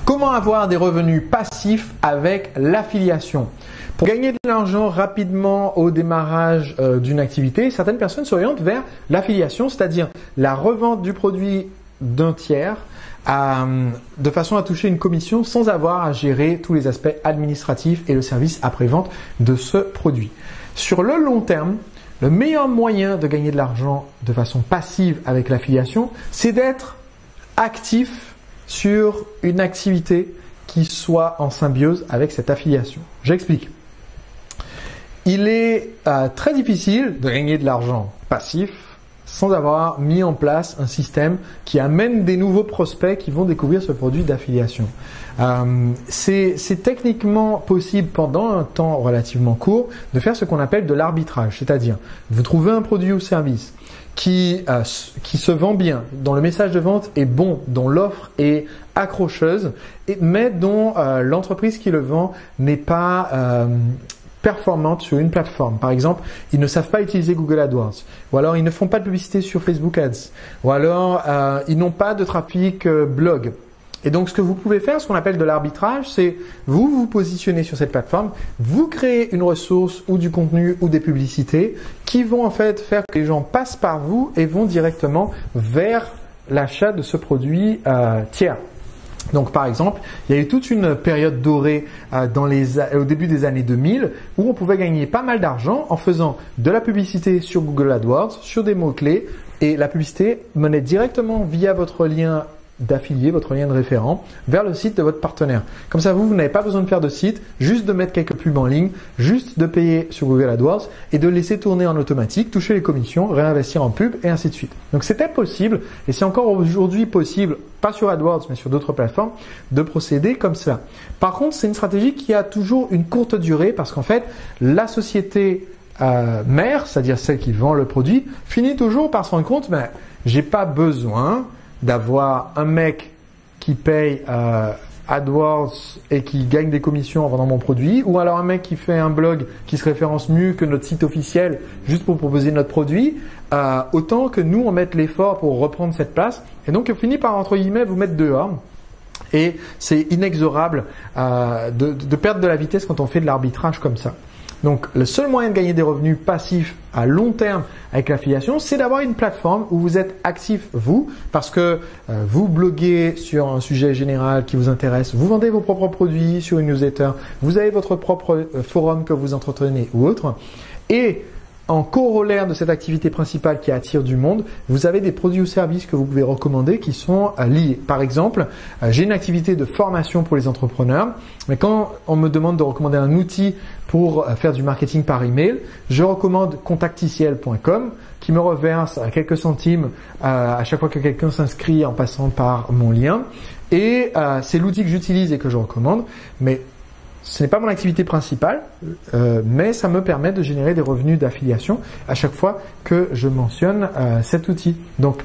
Comment avoir des revenus passifs avec l'affiliation? Pour gagner de l'argent rapidement au démarrage d'une activité, certaines personnes s'orientent vers l'affiliation, c'est-à-dire la revente du produit d'un tiers de façon à toucher une commission sans avoir à gérer tous les aspects administratifs et le service après-vente de ce produit. Sur le long terme, le meilleur moyen de gagner de l'argent de façon passive avec l'affiliation, c'est d'être actif sur une activité qui soit en symbiose avec cette affiliation. J'explique. Il est très difficile de gagner de l'argent passif sans avoir mis en place un système qui amène des nouveaux prospects qui vont découvrir ce produit d'affiliation. C'est techniquement possible pendant un temps relativement court de faire ce qu'on appelle de l'arbitrage, c'est-à-dire vous trouvez un produit ou service qui se vend bien, dont le message de vente est bon, dont l'offre est accrocheuse, mais dont l'entreprise qui le vend n'est pas performante sur une plateforme. Par exemple, ils ne savent pas utiliser Google AdWords, ou alors ils ne font pas de publicité sur Facebook Ads, ou alors ils n'ont pas de trafic blog. Et donc, ce que vous pouvez faire, ce qu'on appelle de l'arbitrage, c'est vous positionnez sur cette plateforme, vous créez une ressource ou du contenu ou des publicités qui vont en fait faire que les gens passent par vous et vont directement vers l'achat de ce produit tiers. Donc, par exemple, il y a eu toute une période dorée au début des années 2000 où on pouvait gagner pas mal d'argent en faisant de la publicité sur Google AdWords, sur des mots-clés, et la publicité menait directement via votre lien d'affilié, votre lien de référent, vers le site de votre partenaire. Comme ça, vous n'avez pas besoin de faire de site, juste de mettre quelques pubs en ligne, juste de payer sur Google AdWords et de laisser tourner en automatique, toucher les commissions, réinvestir en pub et ainsi de suite. Donc, c'était possible et c'est encore aujourd'hui possible, pas sur AdWords, mais sur d'autres plateformes, de procéder comme cela. Par contre, c'est une stratégie qui a toujours une courte durée parce qu'en fait, la société mère, c'est-à-dire celle qui vend le produit, finit toujours par se rendre compte, mais j'ai pas besoin d'avoir un mec qui paye AdWords et qui gagne des commissions en vendant mon produit, ou alors un mec qui fait un blog qui se référence mieux que notre site officiel juste pour proposer notre produit, autant que nous on mette l'effort pour reprendre cette place, et donc on finit par entre guillemets vous mettre dehors. Et c'est inexorable de perdre de la vitesse quand on fait de l'arbitrage comme ça. Donc, le seul moyen de gagner des revenus passifs à long terme avec l'affiliation, c'est d'avoir une plateforme où vous êtes actif vous, parce que vous bloguez sur un sujet général qui vous intéresse, vous vendez vos propres produits sur une newsletter, vous avez votre propre forum que vous entretenez ou autre, et en corollaire de cette activité principale qui attire du monde, vous avez des produits ou services que vous pouvez recommander qui sont liés. Par exemple, j'ai une activité de formation pour les entrepreneurs, mais quand on me demande de recommander un outil pour faire du marketing par email, je recommande contacticiel.com qui me reverse quelques centimes à chaque fois que quelqu'un s'inscrit en passant par mon lien. Et c'est l'outil que j'utilise et que je recommande, mais ce n'est pas mon activité principale, mais ça me permet de générer des revenus d'affiliation à chaque fois que je mentionne cet outil. Donc,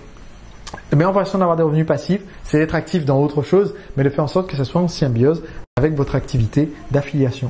la meilleure façon d'avoir des revenus passifs, c'est d'être actif dans autre chose, mais de faire en sorte que ça soit en symbiose avec votre activité d'affiliation.